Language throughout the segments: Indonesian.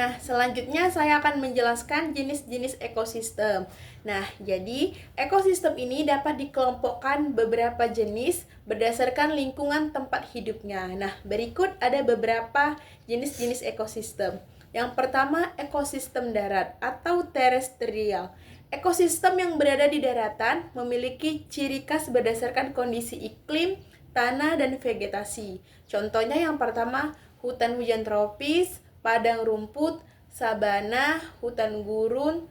Nah, selanjutnya saya akan menjelaskan jenis-jenis ekosistem. Nah, jadi ekosistem ini dapat dikelompokkan beberapa jenis berdasarkan lingkungan tempat hidupnya. Nah, berikut ada beberapa jenis-jenis ekosistem. Yang pertama, ekosistem darat atau terestrial. Ekosistem yang berada di daratan memiliki ciri khas berdasarkan kondisi iklim, tanah, dan vegetasi. Contohnya yang pertama, hutan hujan tropis, padang rumput, sabana, hutan gurun,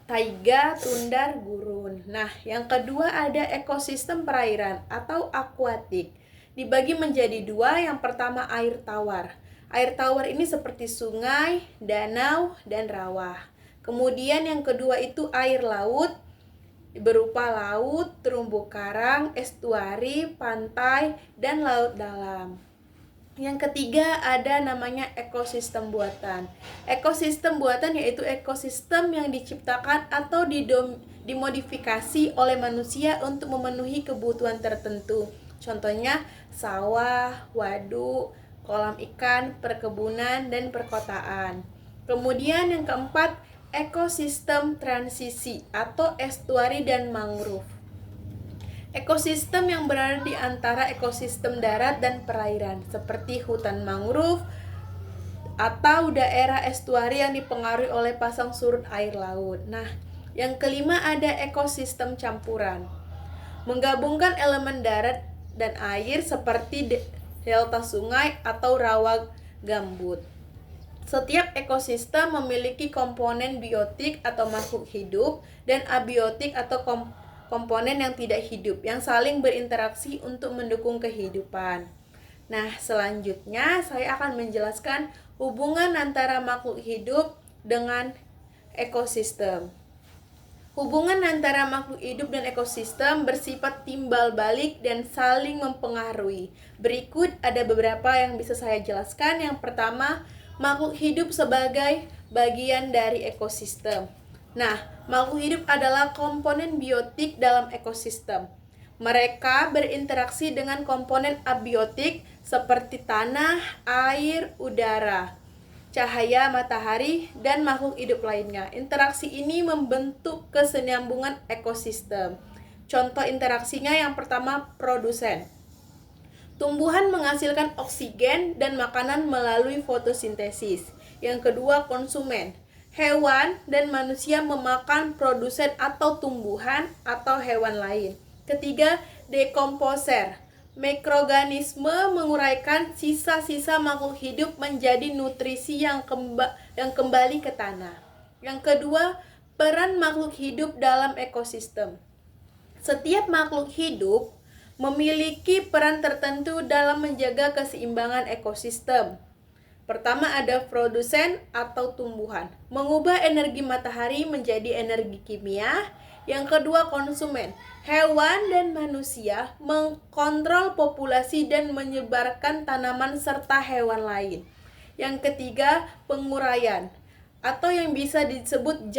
taiga, tundar, gurun. Nah, yang kedua ada ekosistem perairan atau akuatik. Dibagi menjadi dua, yang pertama air tawar. Air tawar ini seperti sungai, danau, dan rawa. Kemudian yang kedua itu air laut, berupa laut, terumbu karang, estuari, pantai, dan laut dalam. Yang ketiga ada namanya ekosistem buatan. Ekosistem buatan yaitu ekosistem yang diciptakan atau dimodifikasi oleh manusia untuk memenuhi kebutuhan tertentu. Contohnya sawah, waduk, kolam ikan, perkebunan, dan perkotaan. Kemudian yang keempat, ekosistem transisi atau estuari dan mangrove. Ekosistem yang berada di antara ekosistem darat dan perairan, seperti hutan mangrove atau daerah estuari yang dipengaruhi oleh pasang surut air laut. Nah, yang kelima ada ekosistem campuran, menggabungkan elemen darat dan air seperti delta sungai atau rawa gambut. Setiap ekosistem memiliki komponen biotik atau makhluk hidup dan abiotik atau komponen yang tidak hidup yang saling berinteraksi untuk mendukung kehidupan. Nah, selanjutnya saya akan menjelaskan hubungan antara makhluk hidup dengan ekosistem. Hubungan antara makhluk hidup dan ekosistem bersifat timbal balik dan saling mempengaruhi. Berikut ada beberapa yang bisa saya jelaskan. Yang pertama, makhluk hidup sebagai bagian dari ekosistem. Nah, makhluk hidup adalah komponen biotik dalam ekosistem. Mereka berinteraksi dengan komponen abiotik seperti tanah, air, udara, cahaya matahari, dan makhluk hidup lainnya. Interaksi ini membentuk kesinambungan ekosistem. Contoh interaksinya yang pertama, produsen. Tumbuhan menghasilkan oksigen dan makanan melalui fotosintesis. Yang kedua, konsumen. Hewan dan manusia memakan produsen atau tumbuhan atau hewan lain. Ketiga, dekomposer. Mikroorganisme menguraikan sisa-sisa makhluk hidup menjadi nutrisi yang kembali ke tanah. Yang kedua, peran makhluk hidup dalam ekosistem. Setiap makhluk hidup memiliki peran tertentu dalam menjaga keseimbangan ekosistem. Pertama ada produsen atau tumbuhan, mengubah energi matahari menjadi energi kimia. Yang kedua konsumen, hewan dan manusia mengkontrol populasi dan menyebarkan tanaman serta hewan lain. Yang ketiga penguraian, atau yang bisa disebut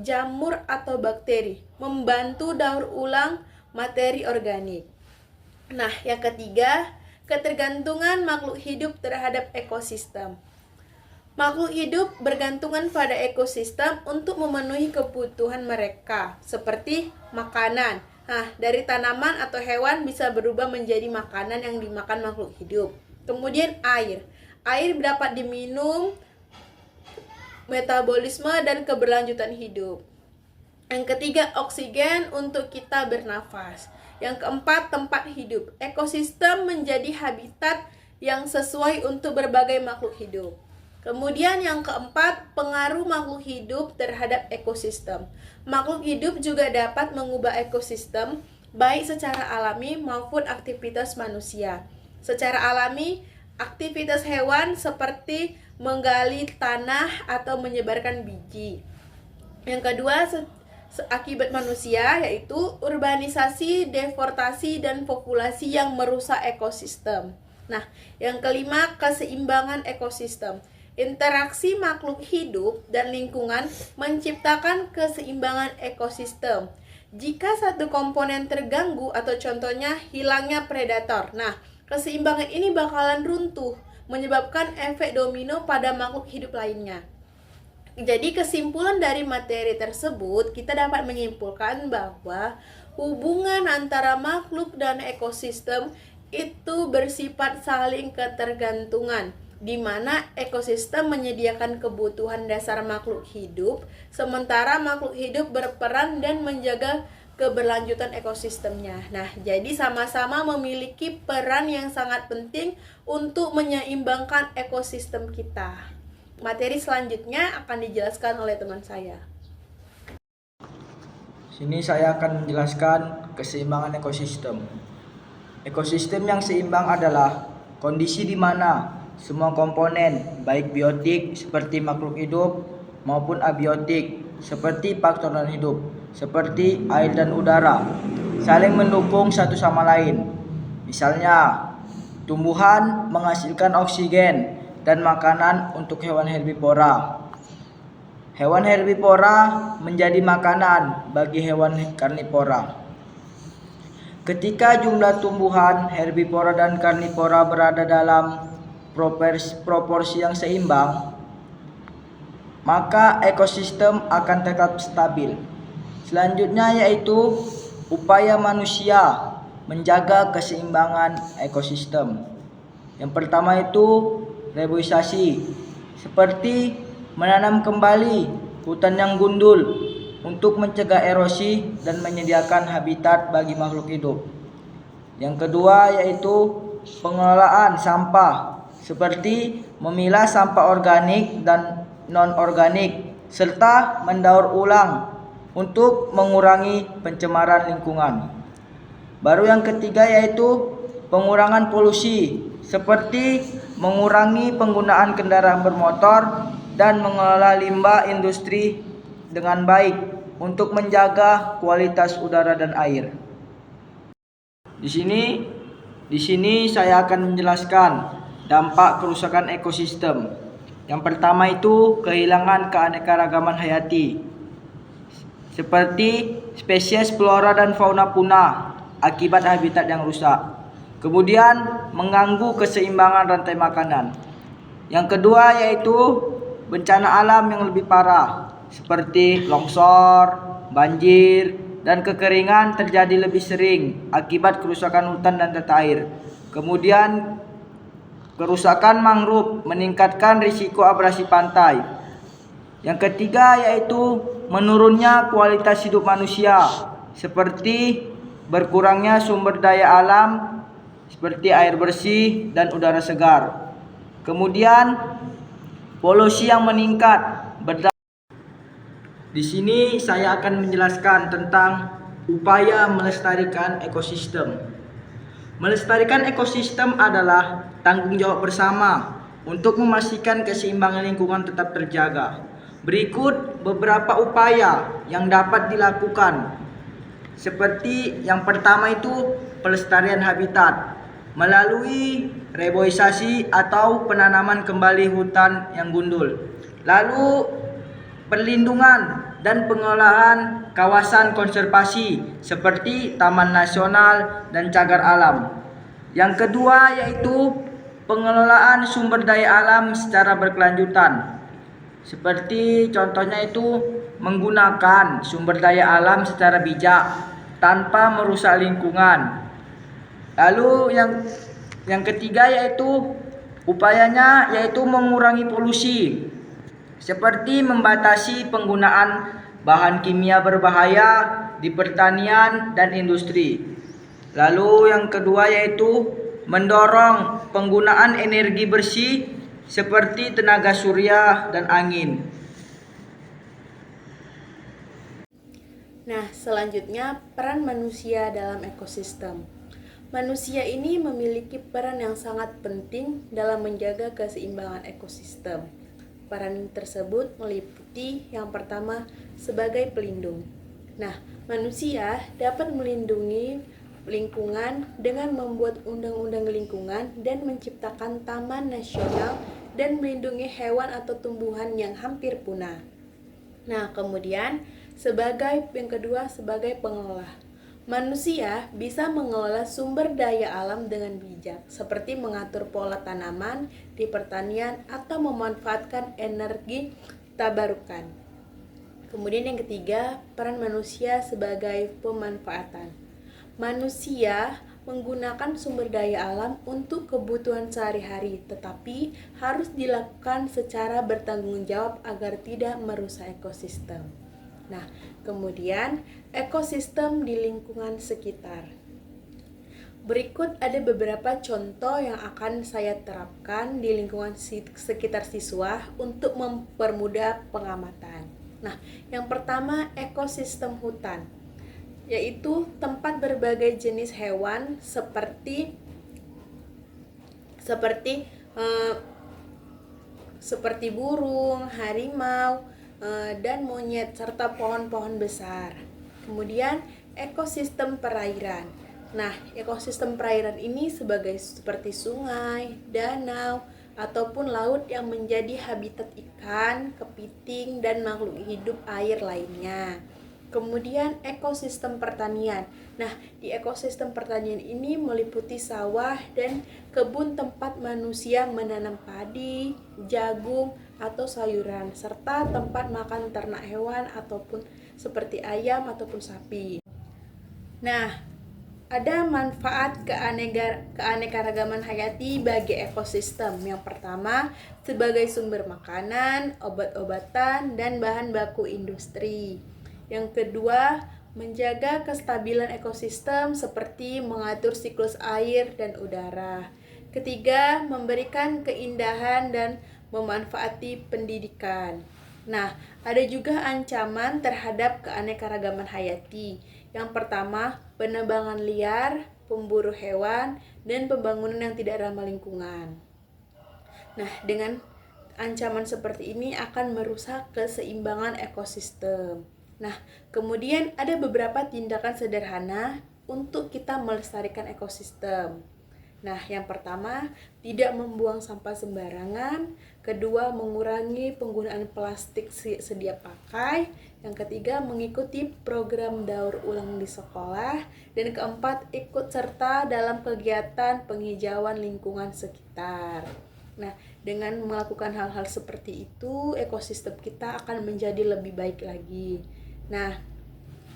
jamur atau bakteri, membantu daur ulang materi organik. Nah, yang ketiga, ketergantungan makhluk hidup terhadap ekosistem. Makhluk hidup bergantungan pada ekosistem untuk memenuhi kebutuhan mereka, seperti makanan. Nah, dari tanaman atau hewan bisa berubah menjadi makanan yang dimakan makhluk hidup. Kemudian air. Air dapat diminum, metabolisme dan keberlanjutan hidup. Yang ketiga, oksigen untuk kita bernafas. Yang keempat, tempat hidup. Ekosistem menjadi habitat yang sesuai untuk berbagai makhluk hidup. Kemudian yang keempat, pengaruh makhluk hidup terhadap ekosistem. Makhluk hidup juga dapat mengubah ekosistem baik secara alami maupun aktivitas manusia. Secara alami, aktivitas hewan seperti menggali tanah atau menyebarkan biji. Yang kedua, akibat manusia yaitu urbanisasi, deforestasi, dan populasi yang merusak ekosistem. Nah, yang kelima, keseimbangan ekosistem. Interaksi makhluk hidup dan lingkungan menciptakan keseimbangan ekosistem. Jika satu komponen terganggu atau contohnya hilangnya predator, nah keseimbangan ini bakalan runtuh. menyebabkan efek domino pada makhluk hidup lainnya. Jadi kesimpulan dari materi tersebut, kita dapat menyimpulkan bahwa hubungan antara makhluk dan ekosistem itu bersifat saling ketergantungan, di mana ekosistem menyediakan kebutuhan dasar makhluk hidup, sementara makhluk hidup berperan dan menjaga keberlanjutan ekosistemnya. Nah, jadi sama-sama memiliki peran yang sangat penting untuk menyeimbangkan ekosistem kita. Materi selanjutnya akan dijelaskan oleh teman saya. Sini saya akan menjelaskan keseimbangan ekosistem. Ekosistem yang seimbang adalah kondisi di mana semua komponen, baik biotik seperti makhluk hidup maupun abiotik seperti faktor non-hidup, seperti air dan udara, saling mendukung satu sama lain. Misalnya, tumbuhan menghasilkan oksigen dan makanan untuk hewan herbivora. Hewan herbivora menjadi makanan bagi hewan karnivora. Ketika jumlah tumbuhan herbivora dan karnivora berada dalam proporsi yang seimbang, maka ekosistem akan tetap stabil. Selanjutnya yaitu upaya manusia menjaga keseimbangan ekosistem. Yang pertama itu reboisasi, seperti menanam kembali hutan yang gundul untuk mencegah erosi dan menyediakan habitat bagi makhluk hidup. Yang kedua yaitu pengelolaan sampah, seperti memilah sampah organik dan non-organik serta mendaur ulang untuk mengurangi pencemaran lingkungan. Baru yang ketiga yaitu pengurangan polusi, seperti mengurangi penggunaan kendaraan bermotor dan mengelola limbah industri dengan baik untuk menjaga kualitas udara dan air. Di sini saya akan menjelaskan dampak kerusakan ekosistem. Yang pertama itu kehilangan keanekaragaman hayati, seperti spesies flora dan fauna punah akibat habitat yang rusak. Kemudian mengganggu keseimbangan rantai makanan. Yang kedua yaitu bencana alam yang lebih parah, seperti longsor, banjir, dan kekeringan terjadi lebih sering akibat kerusakan hutan dan tata air. Kemudian kerusakan mangrove meningkatkan risiko abrasi pantai. Yang ketiga yaitu menurunnya kualitas hidup manusia, seperti berkurangnya sumber daya alam seperti air bersih dan udara segar. Kemudian polusi yang meningkat. Di sini saya akan menjelaskan tentang upaya melestarikan ekosistem. Melestarikan ekosistem adalah tanggung jawab bersama untuk memastikan keseimbangan lingkungan tetap terjaga. Berikut beberapa upaya yang dapat dilakukan. Seperti yang pertama itu pelestarian habitat melalui reboisasi atau penanaman kembali hutan yang gundul. Lalu perlindungan dan pengelolaan kawasan konservasi seperti taman nasional dan cagar alam. Yang kedua yaitu pengelolaan sumber daya alam secara berkelanjutan. Seperti contohnya itu menggunakan sumber daya alam secara bijak tanpa merusak lingkungan. Lalu yang ketiga yaitu upayanya yaitu mengurangi polusi, seperti membatasi penggunaan bahan kimia berbahaya di pertanian dan industri. Lalu yang kedua yaitu mendorong penggunaan energi bersih seperti tenaga surya dan angin. Nah, selanjutnya peran manusia dalam ekosistem. Manusia ini memiliki peran yang sangat penting dalam menjaga keseimbangan ekosistem. Peran tersebut meliputi yang pertama sebagai pelindung. Nah, manusia dapat melindungi lingkungan dengan membuat undang-undang lingkungan dan menciptakan taman nasional dan melindungi hewan atau tumbuhan yang hampir punah. Nah, kemudian yang kedua sebagai pengelola. Manusia bisa mengelola sumber daya alam dengan bijak, seperti mengatur pola tanaman di pertanian atau memanfaatkan energi tabarukan. Kemudian yang ketiga, peran manusia sebagai pemanfaatan. Manusia menggunakan sumber daya alam untuk kebutuhan sehari-hari, tetapi harus dilakukan secara bertanggung jawab agar tidak merusak ekosistem. Nah, kemudian ekosistem di lingkungan sekitar. Berikut ada beberapa contoh yang akan saya terapkan di lingkungan sekitar siswa untuk mempermudah pengamatan. Nah, yang pertama ekosistem hutan, yaitu tempat berbagai jenis hewan seperti seperti eh, seperti burung, harimau, dan monyet serta pohon-pohon besar. Kemudian ekosistem perairan. Nah, ekosistem perairan ini seperti sungai, danau, ataupun laut yang menjadi habitat ikan, kepiting, dan makhluk hidup air lainnya. Kemudian ekosistem pertanian. Nah, di ekosistem pertanian ini meliputi sawah dan kebun tempat manusia menanam padi, jagung, atau sayuran, serta tempat makan ternak hewan ataupun seperti ayam ataupun sapi. Nah, ada manfaat keanekaragaman hayati bagi ekosistem. Yang pertama, sebagai sumber makanan, obat-obatan, dan bahan baku industri. Yang kedua, menjaga kestabilan ekosistem seperti mengatur siklus air dan udara. Ketiga, memberikan keindahan dan memanfaati pendidikan. Nah, ada juga ancaman terhadap keanekaragaman hayati. Yang pertama, penebangan liar, pemburu hewan, dan pembangunan yang tidak ramah lingkungan. Nah, dengan ancaman seperti ini akan merusak keseimbangan ekosistem. Nah, kemudian ada beberapa tindakan sederhana untuk kita melestarikan ekosistem. Nah, yang pertama, tidak membuang sampah sembarangan. Kedua, mengurangi penggunaan plastik sedia pakai. Yang ketiga, mengikuti program daur ulang di sekolah. Dan keempat, ikut serta dalam kegiatan penghijauan lingkungan sekitar. Nah, dengan melakukan hal-hal seperti itu, ekosistem kita akan menjadi lebih baik lagi. Nah,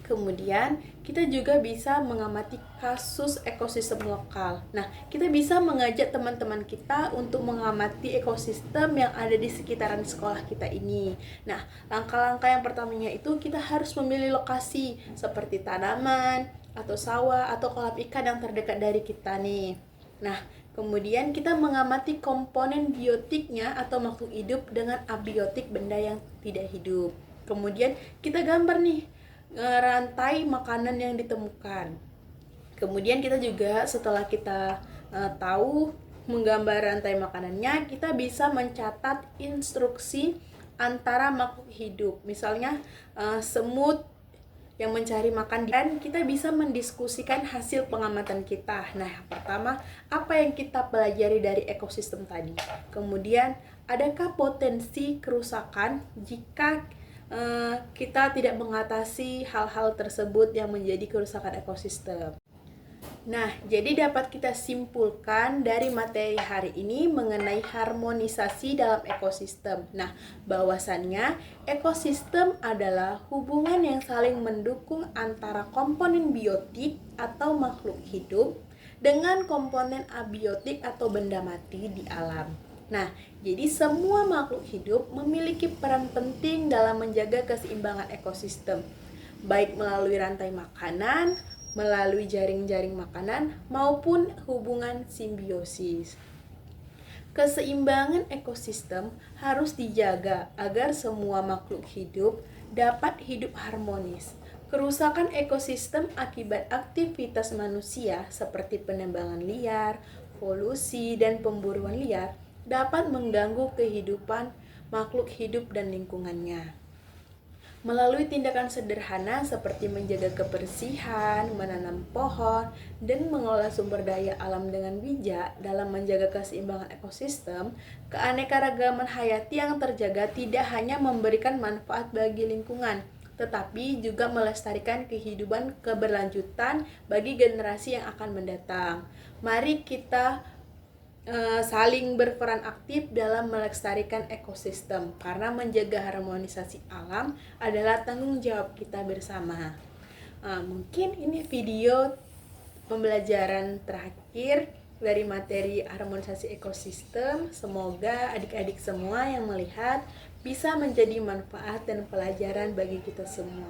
kemudian kita juga bisa mengamati kasus ekosistem lokal. Nah, kita bisa mengajak teman-teman kita untuk mengamati ekosistem yang ada di sekitaran sekolah kita ini. Nah, langkah-langkah yang pertamanya itu kita harus memilih lokasi seperti tanaman atau sawah atau kolam ikan yang terdekat dari kita nih. Nah, kemudian kita mengamati komponen biotiknya atau makhluk hidup dengan abiotik benda yang tidak hidup. Kemudian kita gambar nih rantai makanan yang ditemukan. Kemudian kita juga setelah kita tahu menggambar rantai makanannya, kita bisa mencatat instruksi antara makhluk hidup. Misalnya semut yang mencari makan, dan kita bisa mendiskusikan hasil pengamatan kita. Nah, yang pertama, apa yang kita pelajari dari ekosistem tadi? Kemudian, adakah potensi kerusakan jika kita tidak mengatasi hal-hal tersebut yang menjadi kerusakan ekosistem? Nah, jadi dapat kita simpulkan dari materi hari ini mengenai harmonisasi dalam ekosistem. Nah, bahwasannya ekosistem adalah hubungan yang saling mendukung antara komponen biotik atau makhluk hidup dengan komponen abiotik atau benda mati di alam. Nah, jadi semua makhluk hidup memiliki peran penting dalam menjaga keseimbangan ekosistem, baik melalui rantai makanan, melalui jaring-jaring makanan, maupun hubungan simbiosis. Keseimbangan ekosistem harus dijaga agar semua makhluk hidup dapat hidup harmonis. Kerusakan ekosistem akibat aktivitas manusia seperti penebangan liar, polusi, dan pemburuan liar dapat mengganggu kehidupan makhluk hidup dan lingkungannya. Melalui tindakan sederhana seperti menjaga kebersihan, menanam pohon, dan mengolah sumber daya alam dengan bijak dalam menjaga keseimbangan ekosistem, keanekaragaman hayati yang terjaga tidak hanya memberikan manfaat bagi lingkungan, tetapi juga melestarikan kehidupan keberlanjutan bagi generasi yang akan mendatang. Mari kita saling berperan aktif dalam melestarikan ekosistem, karena menjaga harmonisasi alam adalah tanggung jawab kita bersama. Mungkin ini video pembelajaran terakhir dari materi harmonisasi ekosistem. Semoga adik-adik semua yang melihat bisa menjadi manfaat dan pelajaran bagi kita semua.